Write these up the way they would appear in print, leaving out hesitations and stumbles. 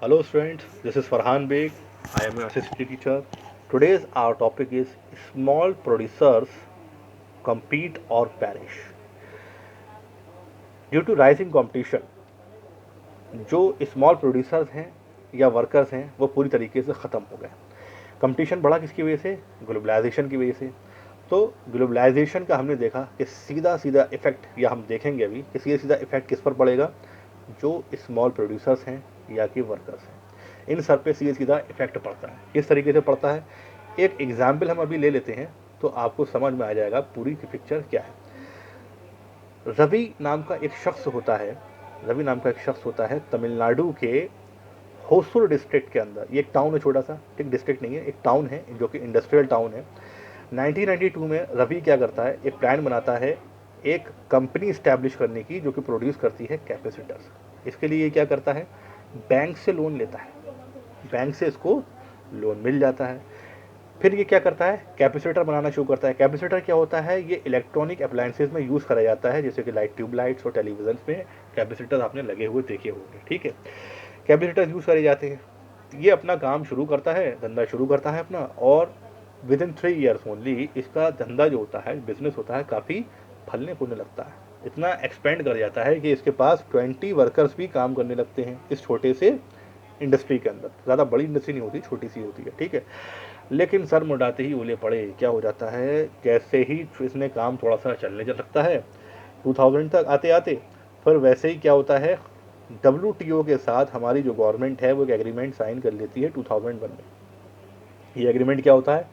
Hello students, this is Farhan Beg. I am your assistant teacher. Today's our topic is small producers compete or perish. Due to rising competition, जो small producers हैं या workers हैं वो पूरी तरीके से ख़त्म हो गए। कंपटीशन बढ़ा किसकी वजह से? ग्लोबलाइजेशन की वजह से। तो ग्लोबलाइजेशन का हमने देखा कि सीधा सीधा इफेक्ट, या हम देखेंगे अभी कि सीधा सीधा इफेक्ट किस पर पड़ेगा? जो स्मॉल प्रोड्यूसर्स हैं या कि वर्कर्स हैं, इन सब पे सीधा सीधा इफेक्ट पड़ता है। किस तरीके से पड़ता है, एक एग्जाम्पल हम अभी ले लेते हैं तो आपको समझ में आ जाएगा पूरी की पिक्चर क्या है। रवि नाम का एक शख्स होता है, रवि नाम का एक शख्स होता है तमिलनाडु के होसुर डिस्ट्रिक्ट के अंदर। ये एक टाउन है छोटा सा, ठीक, डिस्ट्रिक्ट नहीं है, एक टाउन है जो कि इंडस्ट्रियल टाउन है। 1992 में रवि क्या करता है, एक प्लान बनाता है एक कंपनी इस्टेब्लिश करने की जो कि प्रोड्यूस करती है कैपेसिटर्स। इसके लिए ये क्या करता है, बैंक से लोन लेता है, बैंक से इसको लोन मिल जाता है। फिर ये क्या करता है, कैपेसिटर बनाना शुरू करता है। कैपेसिटर क्या होता है, ये इलेक्ट्रॉनिक अप्लायंसेज में यूज़ करा जाता है, जैसे कि लाइट ट्यूबलाइट्स और टेलीविजन में कैपेसिटर आपने लगे हुए देखे होंगे, ठीक है। कैपेसिटर यूज़ करे जाते हैं। ये अपना काम शुरू करता है, धंधा शुरू करता है अपना, और विद इन 3 ईयर्स ओनली इसका धंधा जो होता है, बिजनेस होता है, काफ़ी फलने फूलने लगता है। इतना एक्सपेंड कर जाता है कि इसके पास 20 वर्कर्स भी काम करने लगते हैं इस छोटे से इंडस्ट्री के अंदर। ज़्यादा बड़ी इंडस्ट्री नहीं होती, छोटी सी होती है, ठीक है। लेकिन सर मुड़ाते ही ओले पड़े, क्या हो जाता है, कैसे ही इसने काम थोड़ा सा चलने लगता है 2000 तक आते आते, फिर वैसे ही क्या होता है, WTO के साथ हमारी जो गवर्नमेंट है वो एक एग्रीमेंट साइन कर लेती है 2001 में। ये एग्रीमेंट क्या होता है,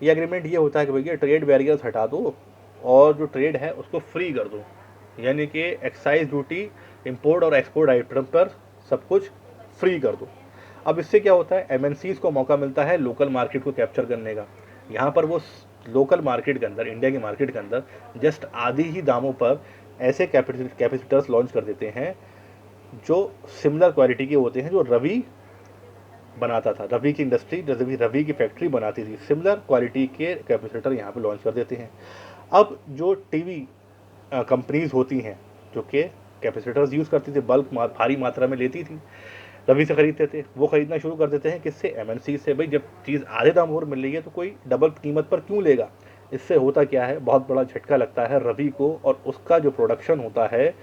ये एग्रीमेंट ये होता है कि भैया ट्रेड बैरियर्स हटा दो और जो ट्रेड है उसको फ्री कर दो, यानी कि एक्साइज ड्यूटी, इंपोर्ट और एक्सपोर्ट आइटम पर सब कुछ फ्री कर दो। अब इससे क्या होता है, MNCs को मौका मिलता है लोकल मार्केट को कैप्चर करने का। यहाँ पर वो लोकल मार्केट के अंदर, इंडिया के मार्केट के अंदर जस्ट आधी ही दामों पर ऐसे कैपेसिटर्स लॉन्च कर देते हैं जो सिमिलर क्वालिटी के होते हैं जो रवि बनाता था। रवि की इंडस्ट्री, रवि की फैक्ट्री बनाती थी, सिमिलर क्वालिटी के कैपेसिटर यहाँ पे लॉन्च कर देते हैं। अब जो टीवी कंपनीज होती हैं जो कि कैपेसिटर्स यूज़ करती थी, बल्क भारी मात्रा में लेती थी, रवि से खरीदते थे, वो खरीदना शुरू कर देते हैं किससे, MNC से। भाई जब चीज़ आधे दाम और मिल रही है तो कोई डबल कीमत पर क्यों लेगा। इससे होता क्या है, बहुत बड़ा झटका लगता है रवि को, और उसका जो प्रोडक्शन होता है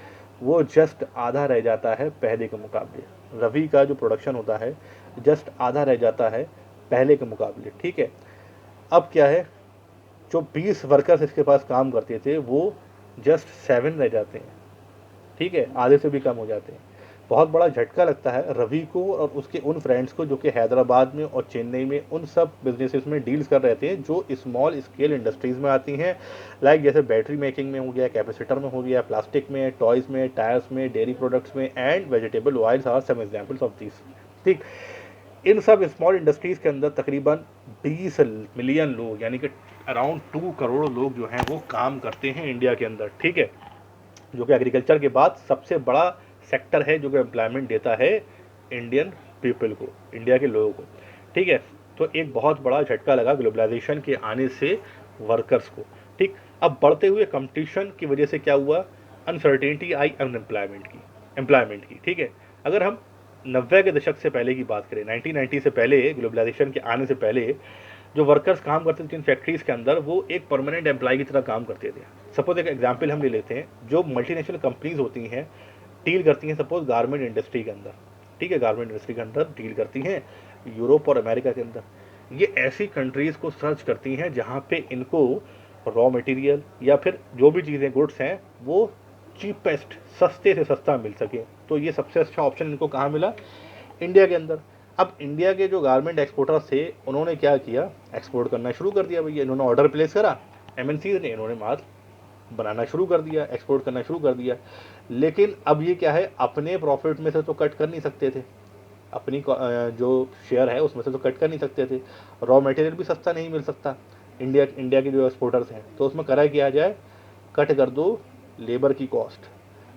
वो जस्ट आधा रह जाता है पहले के मुकाबले। रवि का जो प्रोडक्शन होता है जस्ट आधा रह जाता है पहले के मुकाबले, ठीक है। अब क्या है, जो 20 वर्कर्स इसके पास काम करते थे वो जस्ट 7 रह जाते हैं, ठीक है, आधे से भी कम हो जाते हैं। बहुत बड़ा झटका लगता है रवि को और उसके उन फ्रेंड्स को जो कि हैदराबाद में और चेन्नई में उन सब बिजनेसेस में डील्स कर रहे थे जो स्मॉल स्केल इंडस्ट्रीज़ में आती हैं। लाइक जैसे बैटरी मेकिंग में हो गया, कैपेसिटर में हो गया, प्लास्टिक में, टॉयज़ में, टायर्स में, डेयरी प्रोडक्ट्स में, and vegetable oils are some examples of this, ठीक। इन सब स्मॉल इंडस्ट्रीज़ के अंदर तकरीबन 20 मिलियन लोग, यानी कि अराउंड 2 करोड़ लोग जो हैं वो काम करते हैं इंडिया के अंदर, ठीक है। जो कि एग्रीकल्चर के बाद सबसे बड़ा सेक्टर है जो कि एम्प्लॉयमेंट देता है इंडियन पीपल को, इंडिया के लोगों को, ठीक है। तो एक बहुत बड़ा झटका लगा ग्लोबलाइजेशन के आने से वर्कर्स को, ठीक। अब बढ़ते हुए कंपटीशन की वजह से क्या हुआ, अनसर्टेनिटी आई एम्प्लॉयमेंट की, ठीक है। अगर हम 90 के दशक से पहले की बात करें, 1990 से पहले, ग्लोबलाइजेशन के आने से पहले, जो वर्कर्स काम करते थे इन फैक्ट्रीज़ के अंदर वो एक परमानेंट एम्प्लॉय की तरह काम करते थे। सपोज एक एग्जांपल हम ले लेते हैं, जो मल्टीनेशनल कंपनीज होती हैं डील करती हैं सपोज गारमेंट इंडस्ट्री के अंदर, ठीक है, गारमेंट इंडस्ट्री के अंदर डील करती हैं यूरोप और अमेरिका के अंदर। ये ऐसी कंट्रीज़ को सर्च करती हैं जहाँ पे इनको रॉ मटेरियल या फिर जो भी चीज़ें, गुड्स हैं, वो चीपेस्ट, सस्ते से सस्ता मिल सके। तो ये सबसे अच्छा ऑप्शन इनको कहाँ मिला, इंडिया के अंदर। अब इंडिया के जो गारमेंट एक्सपोर्टर्स थे उन्होंने क्या किया, एक्सपोर्ट करना शुरू कर दिया भैया। इन्होंने ऑर्डर प्लेस करा, MNC ने, इन्होंने माल बनाना शुरू कर दिया, एक्सपोर्ट करना शुरू कर दिया। लेकिन अब ये क्या है, अपने प्रॉफिट में से तो कट कर नहीं सकते थे, अपनी जो शेयर है उसमें से तो कट कर नहीं सकते थे। रॉ मटेरियल भी सस्ता नहीं मिल सकता इंडिया के जो एक्सपोर्टर्स हैं, तो उसमें करा किया जाए, कट कर दो लेबर की कॉस्ट।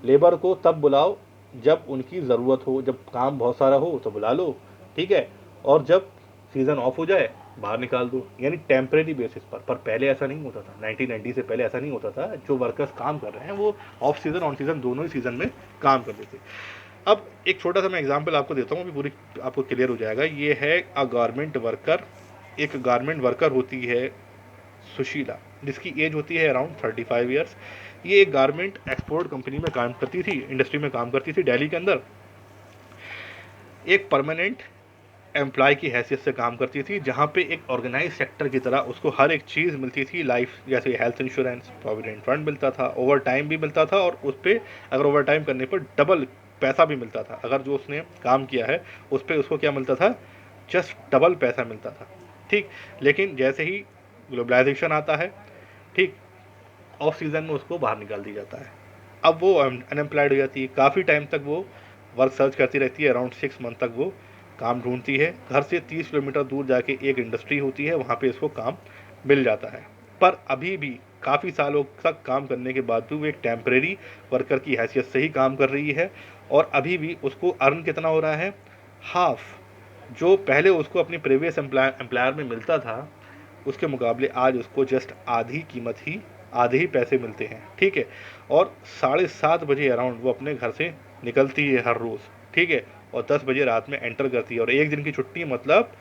लेबर को तब बुलाओ जब उनकी ज़रूरत हो, जब काम बहुत सारा हो तो बुला लो, ठीक है, और जब सीज़न ऑफ हो जाए बाहर निकाल दो, यानी टेम्परेरी बेसिस पर पहले ऐसा नहीं होता था। 1990 से पहले ऐसा नहीं होता था। जो वर्कर्स काम कर रहे हैं वो ऑफ सीज़न ऑन सीज़न दोनों ही सीज़न में काम करते थे। अब एक छोटा सा मैं एग्जांपल आपको देता हूँ, अभी पूरी आपको क्लियर हो जाएगा। ये है गारमेंट वर्कर, एक गारमेंट वर्कर होती है सुशीला, जिसकी एज होती है अराउंड 35 ईयर्स। ये एक गारमेंट एक्सपोर्ट कंपनी में काम करती थी, इंडस्ट्री में काम करती थी दिल्ली के अंदर। एक परमानेंट एम्प्लॉय की हैसियत से काम करती थी, जहाँ पे एक ऑर्गेनाइज सेक्टर की तरह उसको हर एक चीज़ मिलती थी, लाइफ जैसे हेल्थ इंश्योरेंस, प्रोविडेंट फंड मिलता था, ओवर टाइम भी मिलता था, और उस पर अगर ओवर टाइम करने पर डबल पैसा भी मिलता था। अगर जो उसने काम किया है उस पर उसको क्या मिलता था, जस्ट डबल पैसा मिलता था। ठीक, लेकिन जैसे ही ग्लोबलाइजेशन आता है, ठीक, ऑफ सीज़न में उसको बाहर निकाल दिया जाता है। अब वो अनएम्प्लॉयड हो जाती है, काफ़ी टाइम तक वो वर्क सर्च करती रहती है, अराउंड 6 मंथ तक वो काम ढूंढती है। घर से 30 किलोमीटर दूर जाके एक इंडस्ट्री होती है, वहाँ पे इसको काम मिल जाता है। पर अभी भी काफ़ी सालों तक काम करने के बाद भी वो एक टेम्परेरी वर्कर की हैसियत से ही काम कर रही है, और अभी भी उसको अर्न कितना हो रहा है, हाफ जो पहले उसको अपनी प्रीवियस एम्प्लॉयर में मिलता था, उसके मुकाबले आज उसको जस्ट आधी कीमत ही, आधे ही पैसे मिलते हैं। ठीक है, और 7:30 बजे अराउंड वो अपने घर से निकलती है हर रोज़। ठीक है, और 10 बजे रात में एंटर करती है, और एक दिन की छुट्टी मतलब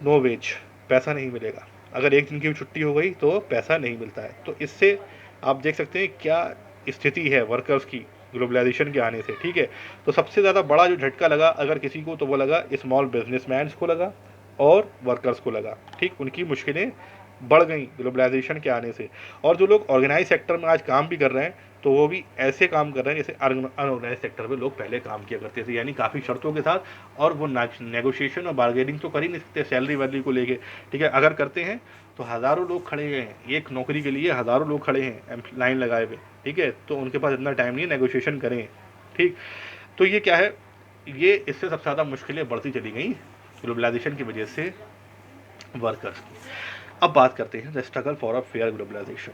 नो वेज, पैसा नहीं मिलेगा। अगर एक दिन की भी छुट्टी हो गई तो पैसा नहीं मिलता है। तो इससे आप देख सकते हैं क्या स्थिति है वर्कर्स की ग्लोबलाइजेशन के आने से। ठीक है, तो सबसे ज़्यादा बड़ा जो झटका लगा अगर किसी को, तो वो लगा स्मॉल बिजनेसमैन को लगा और वर्कर्स को लगा। ठीक, उनकी मुश्किलें बढ़ गई ग्लोबलाइजेशन के आने से। और जो लोग ऑर्गेनाइज सेक्टर में आज काम भी कर रहे हैं, तो वो भी ऐसे काम कर रहे हैं जैसे अनऑर्गेनाइज सेक्टर में लोग पहले काम किया करते थे, यानी काफ़ी शर्तों के साथ। और वो नेगोशिएशन और बार्गेनिंग तो कर ही नहीं सकते सैलरी वैलरी को लेके। ठीक है, अगर करते हैं तो हज़ारों लोग खड़े हैं, एक नौकरी के लिए हज़ारों लोग खड़े हैं लाइन लगाए हुए। ठीक है, तो उनके पास इतना टाइम नहीं है नेगोशिएशन करें। ठीक, तो ये क्या है, ये इससे सबसे ज़्यादा मुश्किलें बढ़ती चली गई ग्लोबलाइजेशन की वजह से वर्कर्स की। अब बात करते हैं the struggle for a fair globalisation.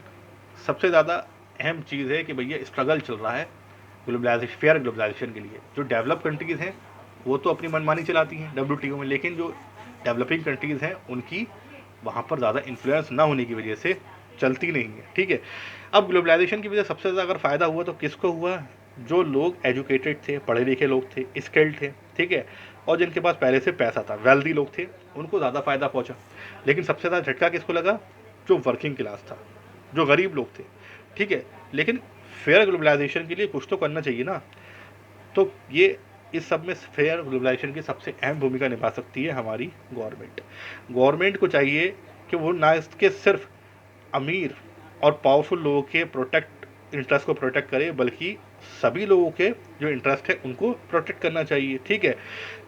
सबसे ज़्यादा अहम चीज़ है कि भैया स्ट्रगल चल रहा है ग्लोबलाइजेशन, फेयर ग्लोबलाइजेशन के लिए। जो डेवलप कंट्रीज़ हैं वो तो अपनी मनमानी चलाती हैं WTO में, लेकिन जो डेवलपिंग कंट्रीज़ हैं उनकी वहाँ पर ज़्यादा इन्फ्लुएंस ना होने की वजह से चलती नहीं है। ठीक है, अब ग्लोबलाइजेशन की वजह से सबसे ज़्यादा अगर फ़ायदा हुआ तो किसको हुआ, जो लोग एजुकेटेड थे, पढ़े लिखे लोग थे, स्किल्ड थे। ठीक है, और जिनके पास पहले से पैसा था, वेल्दी लोग थे, उनको ज़्यादा फ़ायदा पहुँचा। लेकिन सबसे ज़्यादा झटका किसको लगा, जो वर्किंग क्लास था, जो गरीब लोग थे। ठीक है, लेकिन फेयर ग्लोबलाइजेशन के लिए कुछ तो करना चाहिए ना। तो ये इस सब में फेयर ग्लोबलाइजेशन की सबसे अहम भूमिका निभा सकती है हमारी गवर्नमेंट। गवर्नमेंट को चाहिए कि वो ना इसके सिर्फ अमीर और पावरफुल लोगों के इंटरेस्ट को प्रोटेक्ट करे, बल्कि सभी लोगों के जो इंटरेस्ट है उनको प्रोटेक्ट करना चाहिए। ठीक है,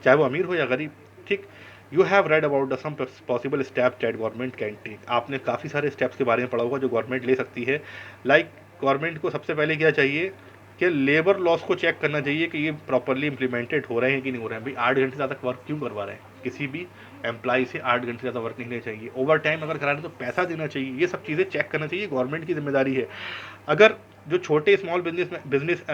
चाहे वो अमीर हो या गरीब। ठीक, you have read about the some possible steps that government can take. आपने काफ़ी सारे स्टेप्स के बारे में पढ़ा होगा जो गवर्नमेंट ले सकती है। लाइक गवर्नमेंट को सबसे पहले क्या चाहिए कि लेबर लॉस को चेक करना चाहिए कि ये प्रॉपरली इंप्लीमेंटेड हो रहे हैं कि नहीं हो रहे हैं। भाई 8 घंटे ज़्यादा वर्क क्यों करवा रहे हैं, किसी भी एम्प्लॉय से 8 घंटे ज़्यादा वर्क नहीं लेना चाहिए। ओवर टाइम अगर करा रहे हैं तो पैसा देना चाहिए। ये सब चीज़ें चेक करना चाहिए, गवर्नमेंट की जिम्मेदारी है। अगर जो छोटे स्मॉल बिजनेस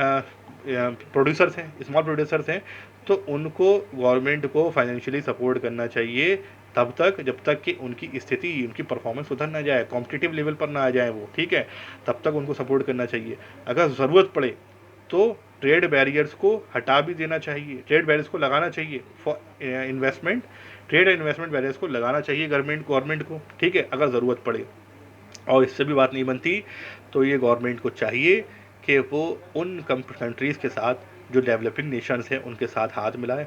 प्रोड्यूसर्स हैं, स्मॉल प्रोड्यूसर्स हैं, तो उनको गवर्नमेंट को फाइनेंशियली सपोर्ट करना चाहिए तब तक जब तक कि उनकी स्थिति, उनकी परफॉर्मेंस सुधर ना जाए, कॉम्पिटिटिव लेवल पर ना आ जाए वो। ठीक है, तब तक उनको सपोर्ट करना चाहिए। अगर ज़रूरत पड़े तो ट्रेड बैरियर्स को हटा भी देना चाहिए, ट्रेड बैरियर्स को लगाना चाहिए for investment, trade and investment barriers को लगाना चाहिए गवर्नमेंट को। ठीक है, अगर ज़रूरत पड़े। और इससे भी बात नहीं बनती तो ये गवर्नमेंट को चाहिए कि वो उन कंट्रीज़ के साथ जो डेवलपिंग नेशंस हैं उनके साथ हाथ मिलाए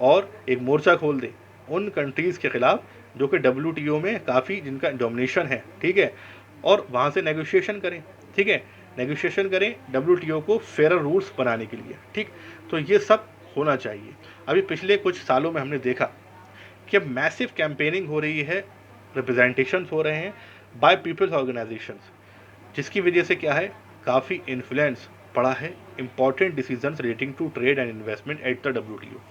और एक मोर्चा खोल दे उन कंट्रीज़ के ख़िलाफ़ जो कि WTO में काफ़ी जिनका डोमिनेशन है। ठीक है, और वहाँ से नेगोशिएशन करें। ठीक है, नेगोशिएशन करें WTO को फेयर रूल्स बनाने के लिए। ठीक, तो ये सब होना चाहिए। अभी पिछले कुछ सालों में हमने देखा कि मैसिव कैंपेनिंग हो रही है, रिप्रेजेंटेशंस हो रहे हैं बाय पीपल्स ऑर्गेनाइजेशंस, जिसकी वजह से क्या है, काफ़ी इन्फ्लुएंस पड़ा है important decisions relating to trade and investment at the WTO।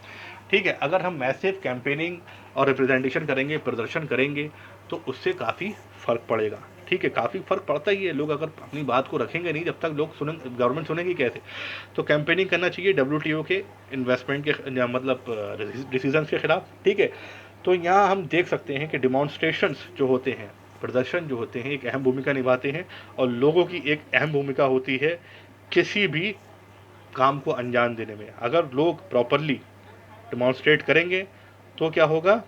ठीक है, अगर हम मैसिव कैंपेनिंग और रिप्रेजेंटेशन करेंगे, प्रदर्शन करेंगे, तो उससे काफ़ी फ़र्क पड़ेगा। ठीक है, काफ़ी फ़र्क पड़ता ही है। लोग अगर अपनी बात को रखेंगे नहीं, जब तक लोग गवर्नमेंट सुनेगी कैसे। तो कैंपेनिंग करना चाहिए WTO के इन्वेस्टमेंट के मतलब डिसीजंस के ख़िलाफ़। ठीक है, तो यहाँ हम देख सकते हैं कि डिमॉन्स्ट्रेशंस जो होते हैं, प्रदर्शन जो होते हैं, एक अहम भूमिका निभाते हैं, और लोगों की एक अहम भूमिका होती है किसी भी काम को अंजाम देने में। अगर लोग प्रॉपरली डिमॉन्स्ट्रेट करेंगे तो क्या होगा,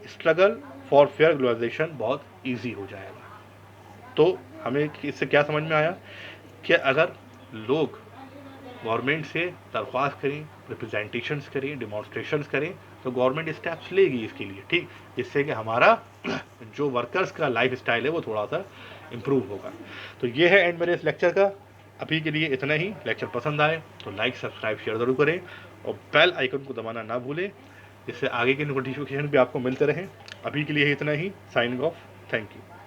स्ट्रगल फॉर फेयर ग्लोबलाइजेशन बहुत ईजी हो जाएगा। तो हमें इससे क्या समझ में आया कि अगर लोग गवर्नमेंट से दरख्वास्त करें, रिप्रेजेंटेशंस करें, डिमॉन्स्ट्रेशंस करें, तो गवर्नमेंट स्टेप्स लेगी इसके लिए, ठीक, जिससे कि हमारा जो वर्कर्स का लाइफ स्टाइल है वो थोड़ा सा इम्प्रूव होगा। तो ये है एंड मेरे इस लेक्चर का। अभी के लिए इतना ही। लेक्चर पसंद आए तो लाइक, सब्सक्राइब, शेयर ज़रूर करें और बेल आइकन को दबाना ना भूलें, जिससे आगे के नोटिफिकेशन भी आपको मिलते रहें। अभी के लिए इतना ही। Signing off. Thank you.